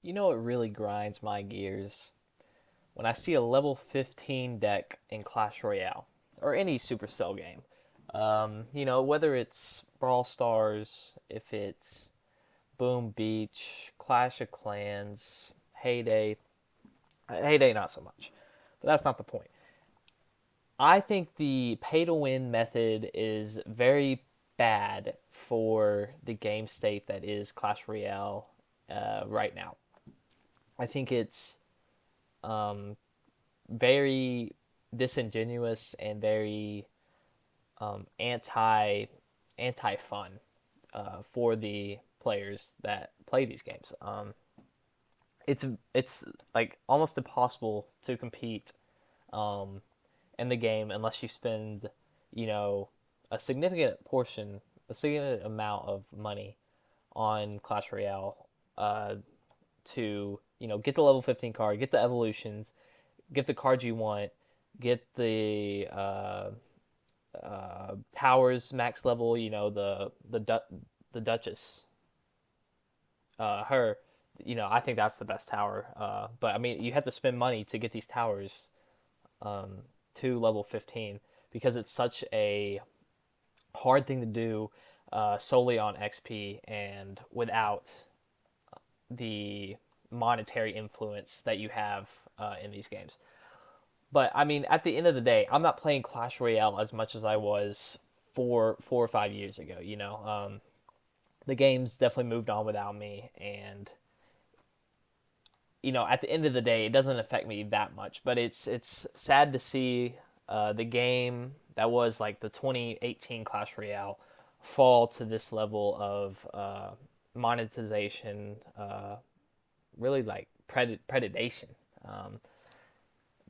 You know what really grinds my gears? When I see a level 15 deck in Clash Royale or any Supercell game. Whether it's Brawl Stars, if it's Boom Beach, Clash of Clans, Heyday. Heyday, not so much. But that's not the point. I think the pay to win method is very bad for the game state that is Clash Royale right now. I think it's um, very disingenuous and very anti fun for the players that play these games. It's like almost impossible to compete um, in the game unless you spend you know a significant portion, a significant amount of money on Clash Royale to get the level 15 card, get the evolutions, get the cards you want, get the towers max level. The Duchess, her. I think that's the best tower. But I mean, you have to spend money to get these towers to level 15 because it's such a hard thing to do solely on XP and without the monetary influence that you have in these games. But I mean, at the end of the day, I'm not playing Clash Royale as much as I was 4 or 5 years ago. The game's definitely moved on without me, and at the end of the day, it doesn't affect me that much. But it's sad to see the game that was like the 2018 Clash Royale fall to this level of monetization, really like predation. Um,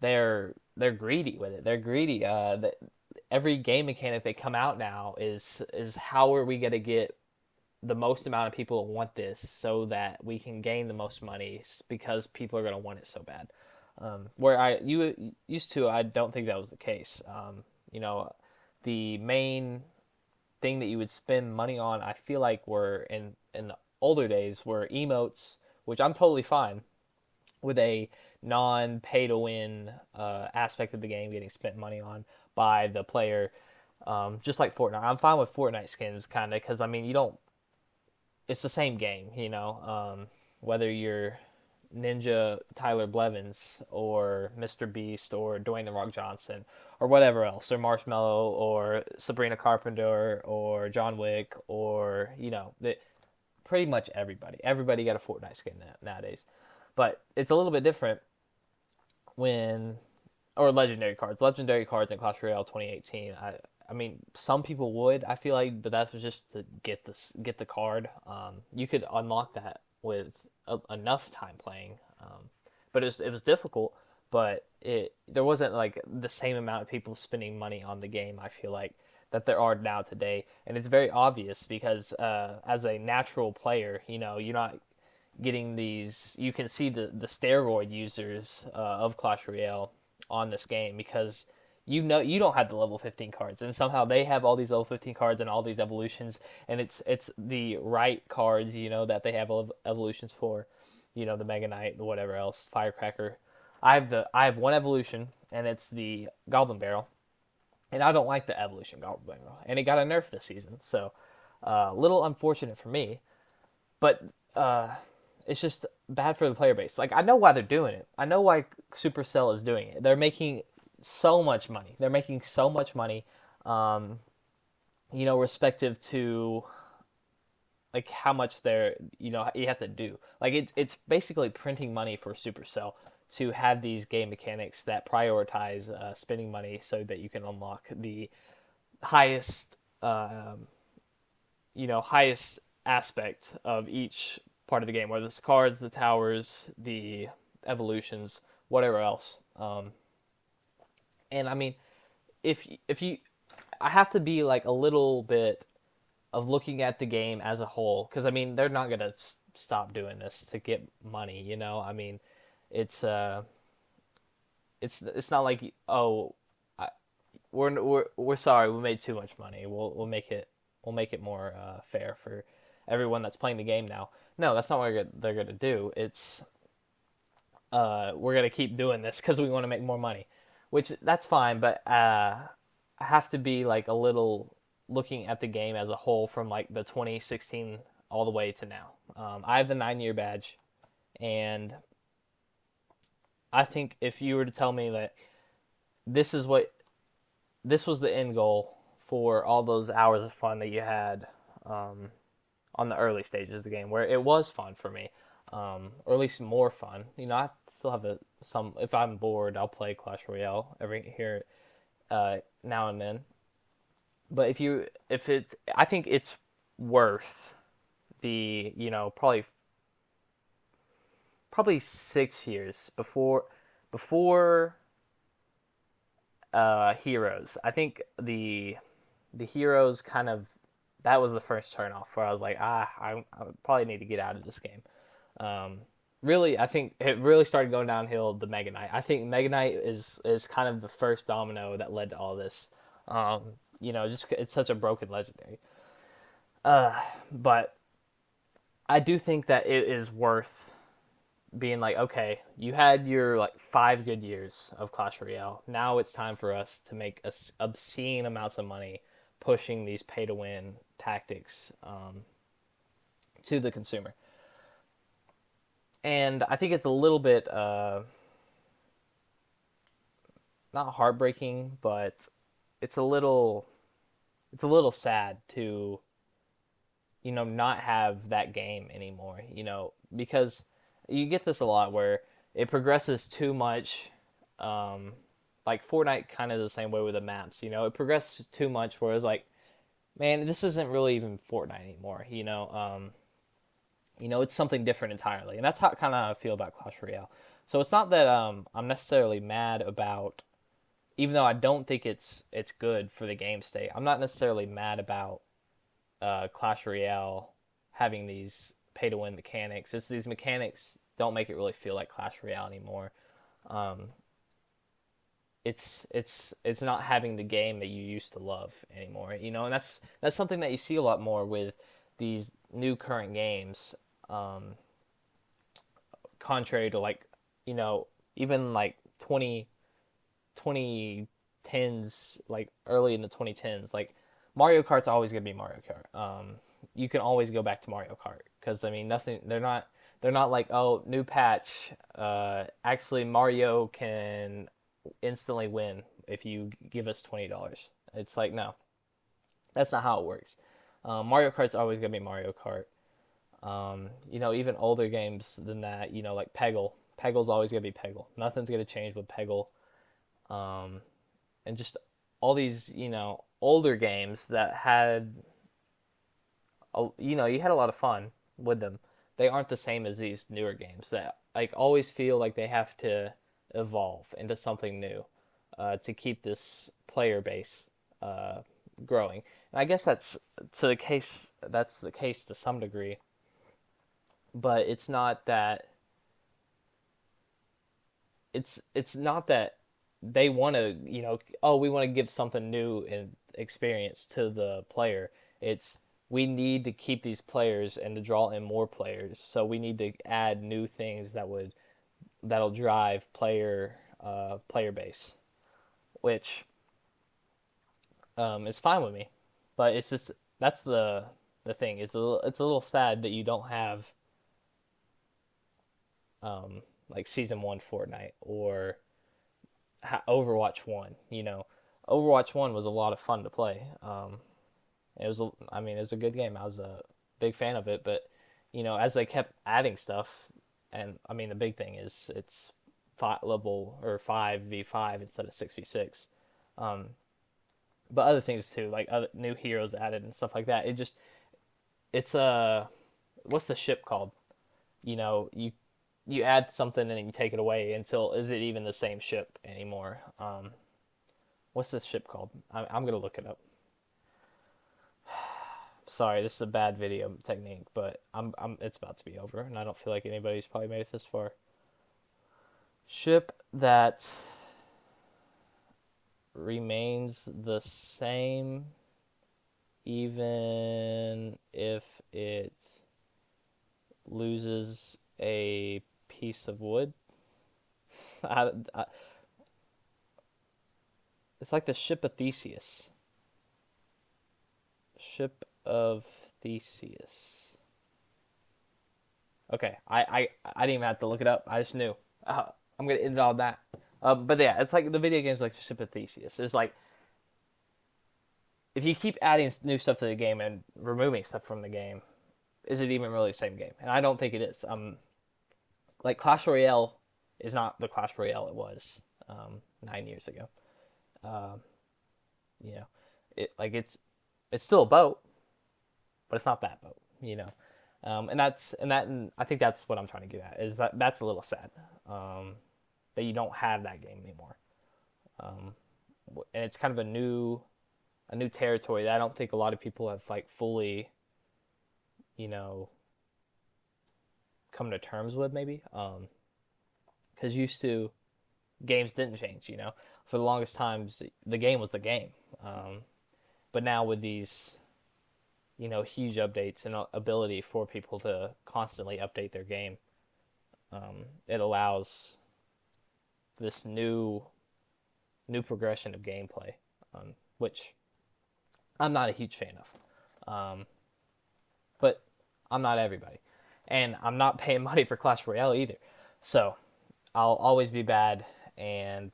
they're greedy with it. They're greedy. Every game mechanic they come out now is how are we gonna get the most amount of people to want this so that we can gain the most money because people are gonna want it so bad. Where you used to, I don't think that was the case. The main thing that you would spend money on, I feel like were in the older days were emotes, which I'm totally fine with a non pay to win aspect of the game getting spent money on by the player. Just like Fortnite, I'm fine with Fortnite skins, kind of, because I mean, you don't. It's the same game, whether you're Ninja Tyler Blevins or Mr. Beast or Dwayne the Rock Johnson or whatever else, or Marshmallow or Sabrina Carpenter or John Wick or pretty much everybody. Everybody got a Fortnite skin nowadays, but it's a little bit different when or legendary cards in Clash Royale 2018. I mean, some people would, I feel like, but that was just to get the card. You could unlock that with enough time playing, but it was difficult. But there wasn't like the same amount of people spending money on the game. I feel like that there are now today, and it's very obvious because as a natural player, you're not getting these. You can see the steroid users of Clash Royale on this game because you don't have the level 15 cards, and somehow they have all these level 15 cards and all these evolutions, and it's the right cards that they have evolutions for, the Mega Knight, the whatever else, Firecracker. I have one evolution, and it's the Goblin Barrel, and I don't like the evolution Goblin Barrel, and it got a nerf this season, so little unfortunate for me, but it's just bad for the player base. Like, I know why they're doing it. I know why Supercell is doing it. They're making so much money. They're making so much money, um, respective to like how much you have to do. Like it's basically printing money for Supercell to have these game mechanics that prioritize spending money so that you can unlock the highest, highest aspect of each part of the game, whether it's cards, the towers, the evolutions, whatever else. And I mean, if you, I have to be like a little bit of looking at the game as a whole because I mean they're not gonna stop doing this to get money. I mean, it's it's not like I, we're sorry we made too much money. We'll make it more fair for everyone that's playing the game now. No, that's not what they're gonna do. It's we're gonna keep doing this because we want to make more money, which that's fine. But I have to be like a little looking at the game as a whole from like the 2016 all the way to now. I have the 9 year badge, and I think if you were to tell me that this is what this was the end goal for all those hours of fun that you had um, on the early stages of the game, where it was fun for me, or at least more fun. I still have some. If I'm bored, I'll play Clash Royale every here now and then. But if it's, I think it's worth the probably 6 years before Heroes. I think the Heroes kind of that was the first turn off where I was like, I probably need to get out of this game. Um, Really, I think it really started going downhill the Mega Knight. I think Mega Knight is kind of the first domino that led to all this. Um, just it's such a broken legendary. But I do think that it is worth being like, okay, you had your like 5 good years of Clash Royale. Now it's time for us to make obscene amounts of money pushing these pay to win tactics to the consumer. And I think it's a little bit not heartbreaking, but it's a little it's a little sad to not have that game anymore. Because you get this a lot where it progresses too much. Um, like Fortnite, kind of the same way with the maps. It progresses too much where it's like, man, this isn't really even Fortnite anymore. It's something different entirely, and that's how kind of I feel about Clash Royale. So it's not that I'm necessarily mad about, even though I don't think it's good for the game state. I'm not necessarily mad about Clash Royale having these pay to win mechanics. It's these mechanics don't make it really feel like Clash Royale anymore. Um, it's not having the game that you used to love anymore. And that's something that you see a lot more with these new current games. Um, Contrary to like even like 2010s, like early in the 2010s, like Mario Kart's always gonna be Mario Kart. You can always go back to Mario Kart because I mean nothing. They're not like, oh, new patch. Actually, Mario can instantly win if you give us $20. It's like, no, that's not how it works. Mario Kart's always gonna be Mario Kart. Even older games than that, like Peggle. Peggle's always gonna be Peggle. Nothing's gonna change with Peggle. Um, and just all these, older games that had, you had a lot of fun with them. They aren't the same as these newer games that like always feel like they have to evolve into something new to keep this player base uh, growing. And I guess That's the case to some degree, but it's not that they want to, oh, we want to give something new and experience to the player. It's we need to keep these players and to draw in more players. So we need to add new things that'll drive player base, which is fine with me. But it's just that's the thing. It's a little sad that you don't have like season one Fortnite or Overwatch One. Overwatch One was a lot of fun to play. I mean, it was a good game. I was a big fan of it, but as they kept adding stuff, and I mean, the big thing is it's level or 5v5 instead of 6v6. Um, but other things too, like other new heroes added and stuff like that. It's what's the ship called? You add something and then you take it away until is it even the same ship anymore? What's this ship called? I'm gonna look it up. Sorry, this is a bad video technique, but it's about to be over, and I don't feel like anybody's probably made it this far. Ship that remains the same even if it loses a piece of wood. I, it's like the ship of Theseus. Ship of Theseus. Okay, I didn't even have to look it up. I just knew. I'm gonna end it on that. But yeah, it's like the video game's like the ship of Theseus. It's like if you keep adding new stuff to the game and removing stuff from the game, is it even really the same game? And I don't think it is. Like Clash Royale is not the Clash Royale it was 9 years ago. Um, you know, it's still a boat, but it's not that boat. And I think that's what I'm trying to get at is that's a little sad that you don't have that game anymore. Um, and it's kind of a new territory that I don't think a lot of people have like fully you know come to terms with maybe because used to games didn't change. For the longest times the game was the game, but now with these huge updates and ability for people to constantly update their game, it allows this new progression of gameplay, which I'm not a huge fan of. But I'm not everybody, and I'm not paying money for Clash Royale either. So I'll always be bad, and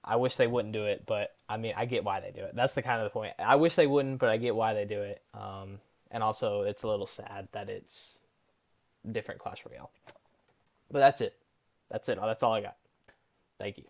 I wish they wouldn't do it, but I mean, I get why they do it. That's the kind of the point. I wish they wouldn't, but I get why they do it. And also, it's a little sad that it's different Clash Royale. But that's it. That's it. That's all I got. Thank you.